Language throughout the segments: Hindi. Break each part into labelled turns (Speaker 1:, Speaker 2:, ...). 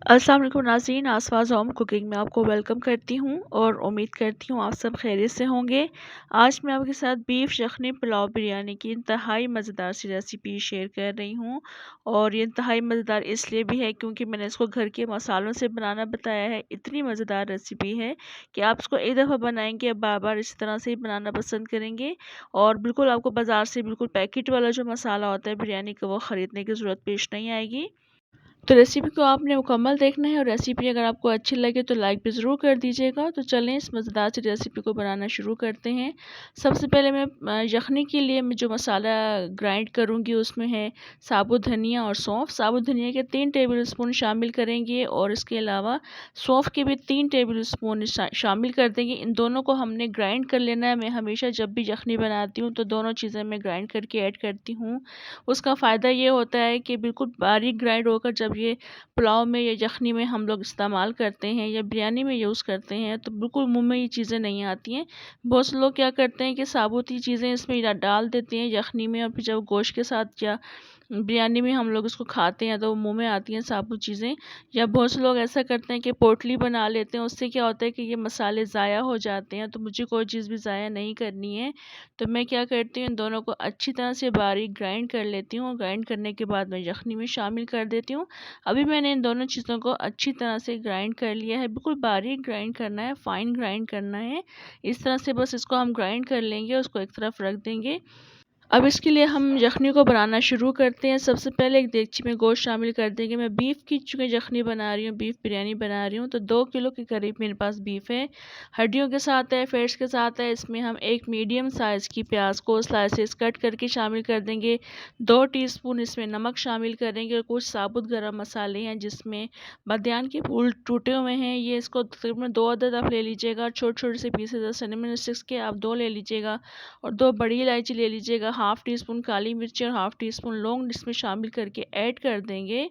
Speaker 1: अस्सलाम वालेकुम नाज़रीन, आसपास होम कुकिंग में आपको वेलकम करती हूँ और उम्मीद करती हूँ आप सब खैरियत से होंगे। आज मैं आपके साथ बीफ यखनी पुलाव बिरयानी की इंतहाई मज़ेदार सी रेसिपी शेयर कर रही हूँ। और ये इंतहाई मज़ेदार इसलिए भी है क्योंकि मैंने इसको घर के मसालों से बनाना बताया है। इतनी मज़ेदार रेसिपी है कि आप इसको एक दफ़ा बनाएंगे बार बार इसी तरह से ही बनाना पसंद करेंगे। और बिल्कुल आपको बाज़ार से बिल्कुल पैकेट वाला जो मसाला होता है बिरयानी का, वो ख़रीदने की ज़रूरत पेश नहीं आएगी। तो रेसिपी को आपने मुकम्मल देखना है और रेसिपी अगर आपको अच्छी लगे तो लाइक भी ज़रूर कर दीजिएगा। तो चलें इस मज़ेदार सी रेसिपी को बनाना शुरू करते हैं। सबसे पहले मैं यखनी के लिए मैं जो मसाला ग्राइंड करूँगी उसमें है साबुत धनिया और सौंफ। साबुत धनिया के 3 टेबल स्पून शामिल करेंगे और इसके अलावा सौंफ के भी 3 टेबल स्पून शामिल कर देंगे। इन दोनों को हमने ग्राइंड कर लेना है। मैं हमेशा जब भी यखनी बनाती हूँ तो दोनों चीज़ें मैं ग्राइंड करके ऐड करती हूँ। उसका फ़ायदा ये होता है कि बिल्कुल बारीक ग्राइंड होकर जब ये पुलाव में या यखनी में हम लोग इस्तेमाल करते हैं या बिरयानी में यूज़ करते हैं तो बिल्कुल मुंह में ये चीज़ें नहीं आती हैं। बहुत से लोग क्या करते हैं कि साबुत ही चीज़ें इसमें डाल देते हैं यखनी में, और फिर जब गोश्त के साथ या बिरयानी में हम लोग इसको खाते हैं तो वो मुंह में आती हैं साबुत चीज़ें। या बहुत से लोग ऐसा करते हैं कि पोटली बना लेते हैं, उससे क्या होता है कि ये मसाले ज़ाया हो जाते हैं। तो मुझे कोई चीज़ भी ज़ाया नहीं करनी है, तो मैं क्या करती हूँ इन दोनों को अच्छी तरह से बारीक ग्राइंड कर लेती हूँ। ग्राइंड करने के बाद मैं यखनी में शामिल कर देती हूँ। अभी मैंने इन दोनों चीज़ों को अच्छी तरह से ग्राइंड कर लिया है। बिल्कुल बारीक ग्राइंड करना है, फाइन ग्राइंड करना है। इस तरह से बस इसको हम ग्राइंड कर लेंगे, उसको एक तरफ रख देंगे। अब इसके लिए हम यखनी को बनाना शुरू करते हैं। सबसे पहले एक देगची में गोश्त शामिल कर देंगे। मैं बीफ की चूँकि यखनी बना रही हूँ, बीफ बिरयानी बना रही हूँ, तो 2 किलो के करीब मेरे पास बीफ है। हड्डियों के साथ है, फेट्स के साथ है। इसमें हम एक मीडियम साइज़ की प्याज को स्लाइसेस कट करके शामिल कर देंगे। 2 टीस्पून इसमें नमक शामिल करेंगे और कुछ साबुत गरम मसाले हैं जिसमें बादियान के फूल टूटे हुए हैं। ये इसको तकरीबन 2 अदद आप ले लीजिएगा। छोटे-छोटे से पीसेस सिनेमन स्टिक्स के आप 2 ले लीजिएगा और 2 बड़ी इलायची ले लीजिएगा। हाफ़ टी स्पून काली मिर्च और हाफ़ टी स्पून लौंग इसमें शामिल करके ऐड कर देंगे।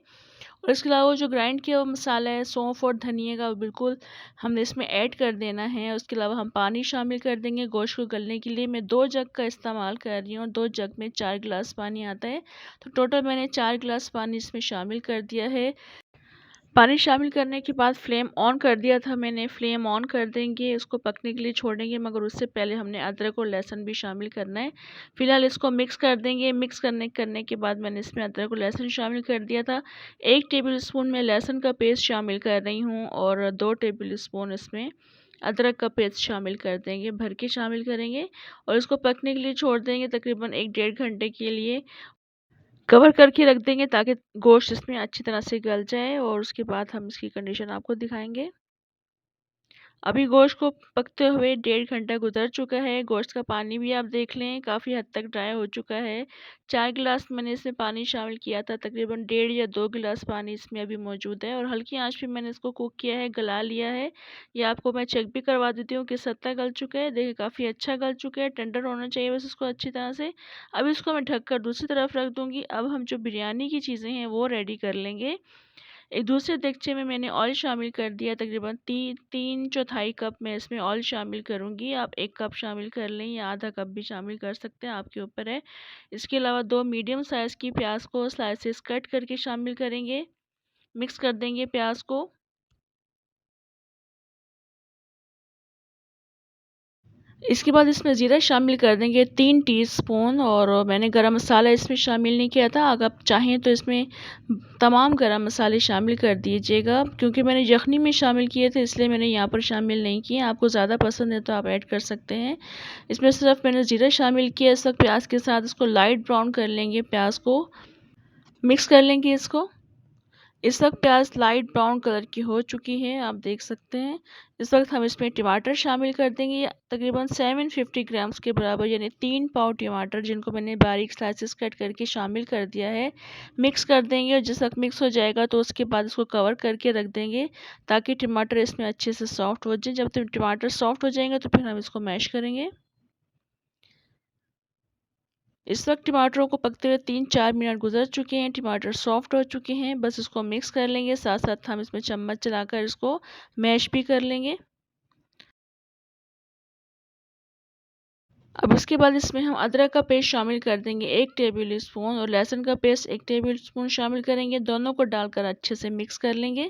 Speaker 1: और इसके अलावा जो ग्राइंड किया हुआ मसाला है सौंफ और धनिया का, बिल्कुल हमने इसमें ऐड कर देना है। उसके अलावा हम पानी शामिल कर देंगे गोश्त को गलने के लिए। मैं 2 जग का इस्तेमाल कर रही हूँ। 2 जग में 4 गिलास पानी आता है, तो टोटल मैंने 4 गिलास पानी इसमें शामिल कर दिया है। पानी शामिल करने के बाद फ्लेम ऑन कर दिया था मैंने। फ्लेम ऑन कर देंगे, इसको पकने के लिए छोड़ेंगे, मगर उससे पहले हमने अदरक और लहसुन भी शामिल करना है। फिलहाल इसको मिक्स कर देंगे। मिक्स करने के बाद मैंने इसमें अदरक और लहसुन शामिल कर दिया था। 1 टेबल स्पून मैं लहसुन का पेस्ट शामिल कर रही हूँ और 2 टेबल स्पून इसमें अदरक का पेस्ट शामिल कर देंगे, भर के शामिल करेंगे और इसको पकने के लिए छोड़ देंगे तकरीबन 1 डेढ़ घंटे के लिए। कवर करके रख देंगे ताकि गोश्त इसमें अच्छी तरह से गल जाए और उसके बाद हम इसकी कंडीशन आपको दिखाएंगे। अभी गोश्त को पकते हुए 1.5 घंटा गुजर चुका है। गोश्त का पानी भी आप देख लें काफ़ी हद तक ड्राई हो चुका है। 4 गिलास मैंने इसमें पानी शामिल किया था, तकरीबन 1.5 या 2 गिलास पानी इसमें अभी मौजूद है और हल्की आंच पे मैंने इसको कुक किया है, गला लिया है। ये आपको मैं चेक भी करवा देती हूँ कि सत्ता गल चुका है। देखिए काफ़ी अच्छा गल चुका है, टेंडर होना चाहिए बस इसको अच्छी तरह से। अब इसको मैं ढककर दूसरी तरफ रख दूँगी। अब हम जो बिरयानी की चीज़ें हैं वो रेडी कर लेंगे। एक दूसरे देगचे में मैंने ऑयल शामिल कर दिया। तकरीबन 3/4 कप मैं इसमें ऑयल शामिल करूँगी। आप 1 कप शामिल कर लें या आधा कप भी शामिल कर सकते हैं, आपके ऊपर है। इसके अलावा 2 मीडियम साइज़ की प्याज को स्लाइसेस कट करके शामिल करेंगे। मिक्स कर देंगे प्याज को। इसके बाद इसमें ज़ीरा शामिल कर देंगे 3 टीस्पून, और मैंने गरम मसाला इसमें शामिल नहीं किया था। अगर आप चाहें तो इसमें तमाम गरम मसाले शामिल कर दीजिएगा। क्योंकि मैंने यखनी में शामिल किए थे इसलिए मैंने यहाँ पर शामिल नहीं किए। आपको ज़्यादा पसंद है तो आप ऐड कर सकते हैं। इसमें सिर्फ मैंने ज़ीरा शामिल किया। इस वक्त प्याज के साथ इसको लाइट ब्राउन कर लेंगे, प्याज को मिक्स कर लेंगे इसको। इस वक्त प्याज लाइट ब्राउन कलर की हो चुकी है, आप देख सकते हैं। इस वक्त हम इसमें टमाटर शामिल कर देंगे, तकरीबन 750 ग्राम्स के बराबर, यानी 3 पाव टमाटर जिनको मैंने बारीक स्लाइसेस कट करके शामिल कर दिया है। मिक्स कर देंगे और जिस वक्त मिक्स हो जाएगा तो उसके बाद इसको कवर करके रख देंगे ताकि टमाटर इसमें अच्छे से सॉफ्ट हो जाए। जब तक टमाटर सॉफ्ट हो जाएंगे तो फिर हम इसको मैश करेंगे। इस वक्त टमाटरों को पकते हुए 3-4 मिनट गुजर चुके हैं। टमाटर सॉफ्ट हो चुके हैं, बस इसको मिक्स कर लेंगे। साथ साथ हम इसमें चम्मच चलाकर इसको मैश भी कर लेंगे। अब उसके बाद इसमें हम अदरक का पेस्ट शामिल कर देंगे 1 टेबल स्पून, और लहसुन का पेस्ट 1 टेबल स्पून शामिल करेंगे। दोनों को डालकर अच्छे से मिक्स कर लेंगे।